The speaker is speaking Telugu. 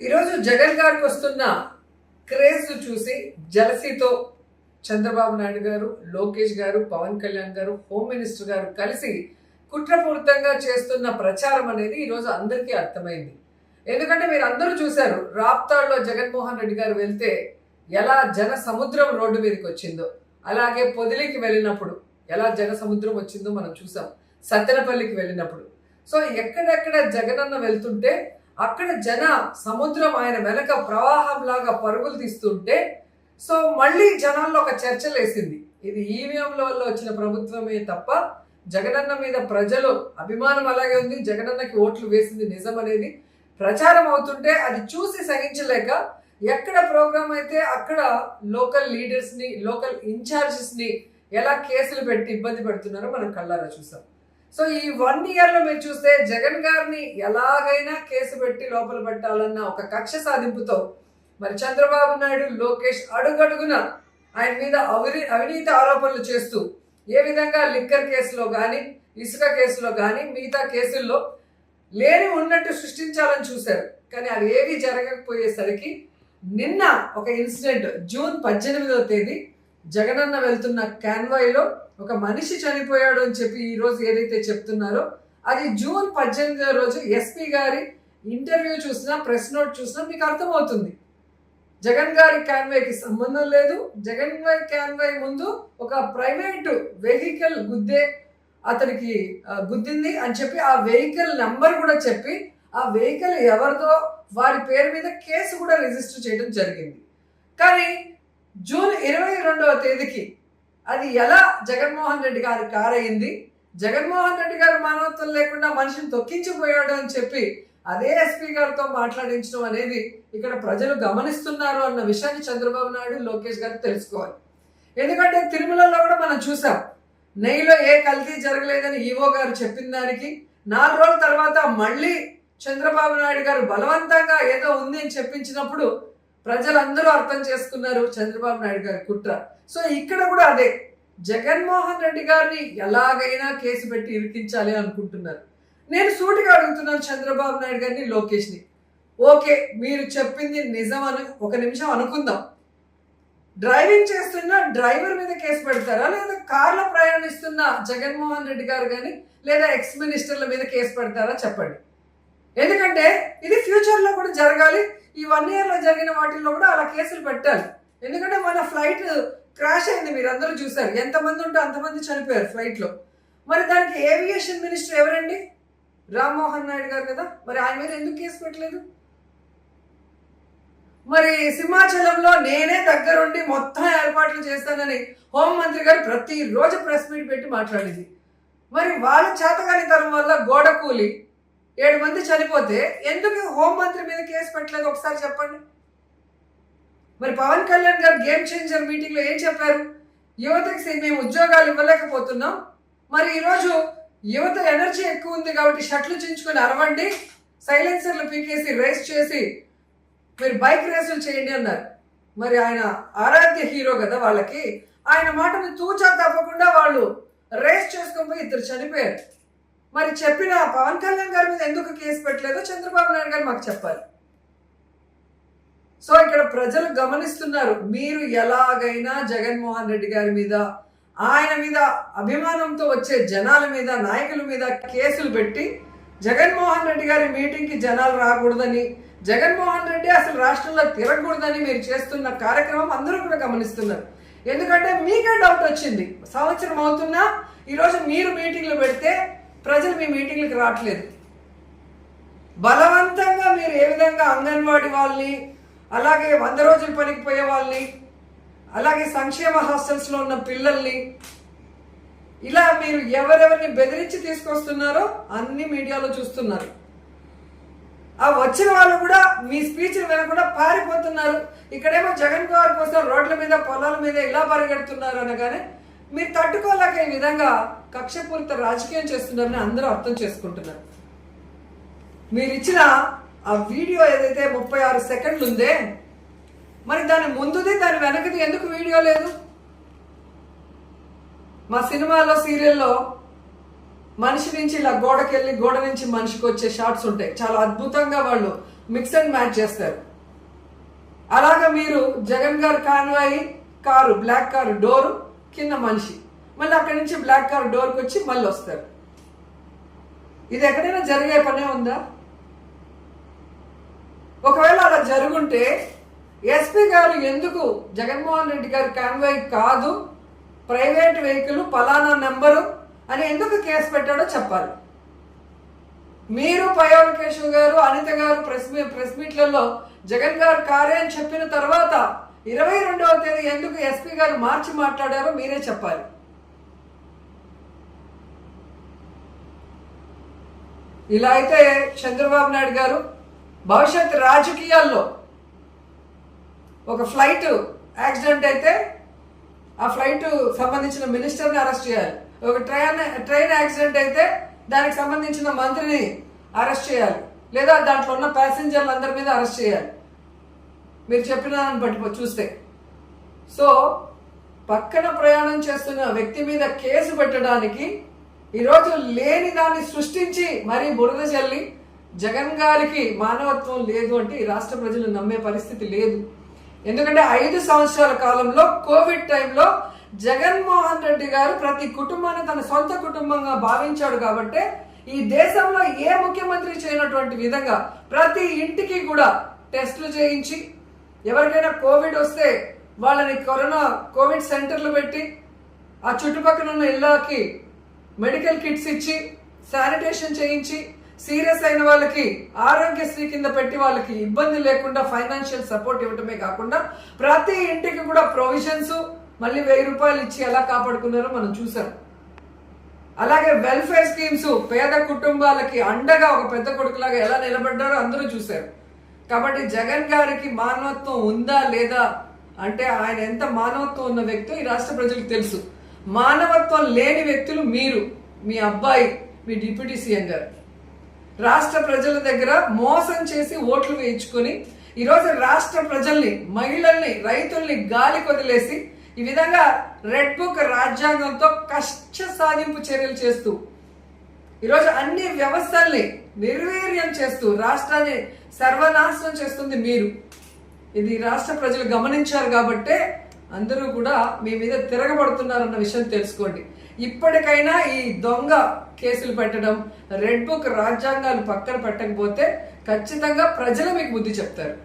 ఈరోజు జగన్ గారికి వస్తున్న క్రేజ్ చూసి జలసీతో చంద్రబాబు నాయుడు గారు, లోకేష్ గారు, పవన్ కళ్యాణ్ గారు, హోమ్ మినిస్టర్ గారు కలిసి కుట్రపూరితంగా చేస్తున్న ప్రచారం అనేది ఈరోజు అందరికీ అర్థమైంది. ఎందుకంటే మీరు అందరూ చూశారు, రాప్తాడులో జగన్మోహన్ రెడ్డి గారు వెళ్తే ఎలా జన సముద్రం రోడ్డు మీదకి వచ్చిందో, అలాగే పొదిలికి వెళ్ళినప్పుడు ఎలా జన సముద్రం వచ్చిందో మనం చూసాం, సత్తెనపల్లికి వెళ్ళినప్పుడు. సో ఎక్కడెక్కడ జగనన్న వెళ్తుంటే అక్కడ జన సముద్రం ఆయన వెనక ప్రవాహంలాగా పరుగులు తీస్తుంటే సో మళ్ళీ జనాల్లో ఒక చర్చ లేసింది. ఇది ఈవీఎంల వల్ల వచ్చిన ప్రభుత్వమే తప్ప జగనన్న మీద ప్రజలు అభిమానం అలాగే ఉంది, జగనన్నకి ఓట్లు వేసింది నిజం అనేది ప్రచారం అవుతుంటే అది చూసి సహించలేక ఎక్కడ ప్రోగ్రామ్ అయితే అక్కడ లోకల్ లీడర్స్ని, లోకల్ ఇన్ఛార్జెస్ని ఎలా కేసులు పెట్టి ఇబ్బంది పెడుతున్నారో మనం కళ్ళారా చూసాం. సో ఈ 1 ఇయర్లో మీరు చూస్తే జగన్ గారిని ఎలాగైనా కేసు పెట్టి లోపల పెట్టాలన్న ఒక కక్ష సాధింపుతో మరి చంద్రబాబు నాయుడు, లోకేష్ అడుగడుగున ఆయన మీద అవినీతి ఆరోపణలు చేస్తూ ఏ విధంగా లిక్కర్ కేసులో కానీ, ఇసుక కేసులో కానీ, మిగతా కేసుల్లో లేని ఉన్నట్టు సృష్టించాలని చూశారు. కానీ అవి ఏవి జరగకపోయేసరికి నిన్న ఒక ఇన్సిడెంట్, జూన్ 18వ తేదీ జగనన్న వెళ్తున్న కాన్వాయ్లో ఒక మనిషి చనిపోయాడు అని చెప్పి ఈరోజు ఏదైతే చెప్తున్నారో అది జూన్ 18వ రోజు ఎస్పీ గారి ఇంటర్వ్యూ చూసినా, ప్రెస్ నోట్ చూసినా మీకు అర్థమవుతుంది. జగన్ గారి కాన్వాయ్కి సంబంధం లేదు. జగన్ గారి కాన్వాయ్ ముందు ఒక ప్రైవేటు వెహికల్ అతనికి గుద్దింది అని చెప్పి ఆ వెహికల్ నెంబర్ కూడా చెప్పి ఆ వెహికల్ ఎవరిదో వారి పేరు మీద కేసు కూడా రిజిస్టర్ చేయడం జరిగింది. కానీ జూన్ 22వ తేదీకి అది ఎలా జగన్మోహన్ రెడ్డి గారి కారు అయింది, జగన్మోహన్ రెడ్డి గారు మానవత్వం లేకుండా మనిషిని తొక్కించిపోయాడు అని చెప్పి అదే ఎస్పీ గారితో మాట్లాడించడం అనేది ఇక్కడ ప్రజలు గమనిస్తున్నారు అన్న విషయాన్ని చంద్రబాబు నాయుడు, లోకేష్ గారు తెలుసుకోవాలి. ఎందుకంటే తిరుమలలో కూడా మనం చూసాం, నెయ్యిలో ఏ కల్తీ జరగలేదని ఈవో గారు చెప్పిన దానికి 4 రోజుల తర్వాత మళ్ళీ చంద్రబాబు నాయుడు గారు బలవంతంగా ఏదో ఉంది అని చెప్పించినప్పుడు ప్రజలందరూ అర్థం చేసుకున్నారు చంద్రబాబు నాయుడు గారి కుట్ర. సో ఇక్కడ కూడా అదే, జగన్మోహన్ రెడ్డి గారిని ఎలాగైనా కేసు పెట్టి ఇరికించాలి అనుకుంటున్నారు. నేను సూటిగా అడుగుతున్నాను చంద్రబాబు నాయుడు గారిని, లోకేష్ని. ఓకే, మీరు చెప్పింది నిజం అని ఒక నిమిషం అనుకుందాం. డ్రైవింగ్ చేస్తున్న డ్రైవర్ మీద కేసు పెడతారా, లేదా కార్లో ప్రయాణిస్తున్న జగన్మోహన్ రెడ్డి గారు కానీ లేదా ఎక్స్ మినిస్టర్ల మీద కేసు పెడతారా చెప్పండి. ఎందుకంటే ఇది ఫ్యూచర్లో కూడా జరగాలి. ఈ 1 ఇయర్లో జరిగిన వాటిల్లో కూడా అలా కేసులు పెట్టాలి. ఎందుకంటే మన ఫ్లైట్ క్రాష్ అయింది, మీరు అందరూ చూసారు, ఎంతమంది ఉంటే అంతమంది చనిపోయారు ఫ్లైట్లో. మరి దానికి ఏవియేషన్ మినిస్టర్ ఎవరండి? రామ్మోహన్ నాయుడు గారు కదా. మరి ఆయన మీద ఎందుకు కేసు పెట్టలేదు? మరి సింహాచలంలో నేనే దగ్గరుండి మొత్తం ఏర్పాట్లు చేస్తానని హోంమంత్రి గారు ప్రతిరోజు ప్రెస్ మీట్ పెట్టి మాట్లాడింది. మరి వాళ్ళ చేతగానితనం వల్ల గోడ కూలి 7 మంది చనిపోతే ఎందుకు హోంమంత్రి మీద కేసు పెట్టలేదు ఒకసారి చెప్పండి. మరి పవన్ కళ్యాణ్ గారు గేమ్ చేంజర్ మీటింగ్లో ఏం చెప్పారు? యువతకి మేము ఉద్యోగాలు ఇవ్వలేకపోతున్నాం, మరి ఈరోజు యువత ఎనర్జీ ఎక్కువ ఉంది కాబట్టి షట్లు చించుకొని అరవండి, సైలెన్సర్లు పీకేసి రేస్ చేసి మీరు బైక్ రేసులు చేయండి అన్నారు. మరి ఆయన ఆరాధ్య హీరో కదా వాళ్ళకి, ఆయన మాటను తూచా తప్పకుండా వాళ్ళు రేస్ చేసుకొని పోయి 2 చనిపోయారు. మరి చెప్పిన పవన్ కళ్యాణ్ గారి మీద ఎందుకు కేసు పెట్టలేదో చంద్రబాబు నాయుడు గారు మాకు చెప్పాలి. సో ఇక్కడ ప్రజలు గమనిస్తున్నారు, మీరు ఎలాగైనా జగన్మోహన్ రెడ్డి గారి మీద, ఆయన మీద అభిమానంతో వచ్చే జనాల మీద, నాయకుల మీద కేసులు పెట్టి జగన్మోహన్ రెడ్డి గారి మీటింగ్కి జనాలు రాకూడదని, జగన్మోహన్ రెడ్డి అసలు రాష్ట్రంలో తిరగకూడదని మీరు చేస్తున్న కార్యక్రమం అందరూ కూడా గమనిస్తున్నారు. ఎందుకంటే మీకే డౌట్ వచ్చింది, సంవత్సరం అవుతున్నా ఈరోజు మీరు మీటింగ్లు పెడితే ప్రజలు మీ మీటింగ్లకు రావట్లేదు. బలవంతంగా మీరు ఏ విధంగా అంగన్వాడీ వాళ్ళని, అలాగే 100 రోజులు పనికి పోయే వాళ్ళని, అలాగే సంక్షేమ హాస్టల్స్లో ఉన్న పిల్లల్ని, ఇలా మీరు ఎవరెవరిని బెదిరించి తీసుకొస్తున్నారో అన్ని మీడియాలో చూస్తున్నారు. ఆ వచ్చిన వాళ్ళు కూడా మీ స్పీచ్లు వినకుండా పారిపోతున్నారు. ఇక్కడేమో జగన్ గారి కోసం రోడ్ల మీద, పొలాల మీద ఇలా పరిగెడుతున్నారు అనగానే మీరు తట్టుకోలేక ఈ విధంగా కక్షపూరిత రాజకీయం చేస్తున్నారని అందరూ అర్థం చేసుకుంటున్నారు. మీరు ఇచ్చిన ఆ వీడియో ఏదైతే 36 సెకండ్లు ఉందే, మరి దాని ముందుది దాని వెనకది ఎందుకు వీడియో లేదు? మా సినిమాలో, సీరియల్లో మనిషి నుంచి ఇలా గోడకెళ్ళి గోడ నుంచి మనిషికి వచ్చే షాట్స్ ఉంటాయి. చాలా అద్భుతంగా వాళ్ళు మిక్స్ అండ్ మ్యాచ్ చేస్తారు. అలాగా మీరు Jagan garu convoy car, black car door కింద మనిషి, మళ్ళీ అక్కడి నుంచి బ్లాక్ కారు డోర్కి వచ్చి మళ్ళీ వస్తారు. ఇది ఎక్కడైనా జరిగే పనే ఉందా? ఒకవేళ అలా జరుగుంటే ఎస్పీ గారు ఎందుకు జగన్మోహన్ రెడ్డి గారు కాన్వాయ్ కాదు, ప్రైవేట్ వెహికల్ పలానా నెంబరు అని ఎందుకు కేసు పెట్టాడో చెప్పాలి. మీరు పయ్యావుల కేశవ్ గారు, అనిత గారు ప్రెస్ మీట్లలో జగన్ గారు కారే అని చెప్పిన తర్వాత 22వ తేదీ ఎందుకు ఎస్పీ గారు మార్చి మాట్లాడారో మీరే చెప్పాలి. ఇలా అయితే చంద్రబాబు నాయుడు గారు భవిష్యత్ రాజకీయాల్లో ఒక ఫ్లైట్ యాక్సిడెంట్ అయితే ఆ ఫ్లైట్ సంబంధించిన మినిస్టర్ని అరెస్ట్ చేయాలి. ఒక ట్రైన్ యాక్సిడెంట్ అయితే దానికి సంబంధించిన మంత్రిని అరెస్ట్ చేయాలి, లేదా దాంట్లో ఉన్న ప్యాసింజర్లు అందరి మీద అరెస్ట్ చేయాలి, మీరు చెప్పిన దాన్ని బట్టి చూస్తే. సో పక్కన ప్రయాణం చేస్తున్న వ్యక్తి మీద కేసు పెట్టడానికి ఈరోజు లేని దాన్ని సృష్టించి మరీ బురద చల్లి జగన్ గారికి మానవత్వం లేదు అంటే ఈ రాష్ట్ర ప్రజలు నమ్మే పరిస్థితి లేదు. ఎందుకంటే 5 సంవత్సరాల కాలంలో కోవిడ్ టైంలో జగన్మోహన్ రెడ్డి గారు ప్రతి కుటుంబాన్ని తన సొంత కుటుంబంగా భావించాడు కాబట్టి ఈ దేశంలో ఏ ముఖ్యమంత్రి చేయనటువంటి విధంగా ప్రతి ఇంటికి కూడా టెస్టులు చేయించి, ఎవరికైనా కోవిడ్ వస్తే వాళ్ళని కోవిడ్ సెంటర్లు పెట్టి ఆ చుట్టుపక్కల ఉన్న ఇళ్ళకి మెడికల్ కిట్స్ ఇచ్చి శానిటేషన్ చేయించి, సీరియస్ అయిన వాళ్ళకి ఆరోగ్యశ్రీ కింద పెట్టి వాళ్ళకి ఇబ్బంది లేకుండా ఫైనాన్షియల్ సపోర్ట్ ఇవ్వటమే కాకుండా ప్రతి ఇంటికి కూడా ప్రొవిజన్స్ మళ్ళీ 1000 రూపాయలు ఇచ్చి ఎలా కాపాడుకున్నారో మనం చూసాం. అలాగే వెల్ఫేర్ స్కీమ్స్ పేద కుటుంబాలకి అండగా ఒక పెద్ద కొడుకులాగా ఎలా నిలబడ్డారో అందరూ చూశారు. కాబట్టి జగన్ గారికి మానవత్వం ఉందా లేదా అంటే ఆయన ఎంత మానవత్వం ఉన్న వ్యక్తి ఈ రాష్ట్ర ప్రజలకు తెలుసు. మానవత్వం లేని వ్యక్తులు మీరు, మీ అబ్బాయి, మీ డిప్యూటీ సీఎం గారు రాష్ట్ర ప్రజల దగ్గర మోసం చేసి ఓట్లు వేయించుకొని ఈరోజు రాష్ట్ర ప్రజల్ని, మహిళల్ని, రైతుల్ని గాలి కొదిలేసి ఈ విధంగా రెడ్ బుక్ రాజ్యాంగంతో కష్ట సాధింపు చర్యలు చేస్తూ ఈరోజు అన్ని వ్యవస్థల్ని నిర్వీర్యం చేస్తూ రాష్ట్రాన్ని సర్వనాశనం చేస్తుంది మీరు. ఇది రాష్ట్ర ప్రజలు గమనించారు కాబట్టే అందరూ కూడా మీ మీద తిరగబడుతున్నారన్న విషయం తెలుసుకోండి. ఇప్పటికైనా ఈ దొంగ కేసులు పెట్టడం, రెడ్ బుక్ రాజ్యాంగాలు పక్కన పెట్టకపోతే ఖచ్చితంగా ప్రజలు మీకు బుద్ధి చెప్తారు.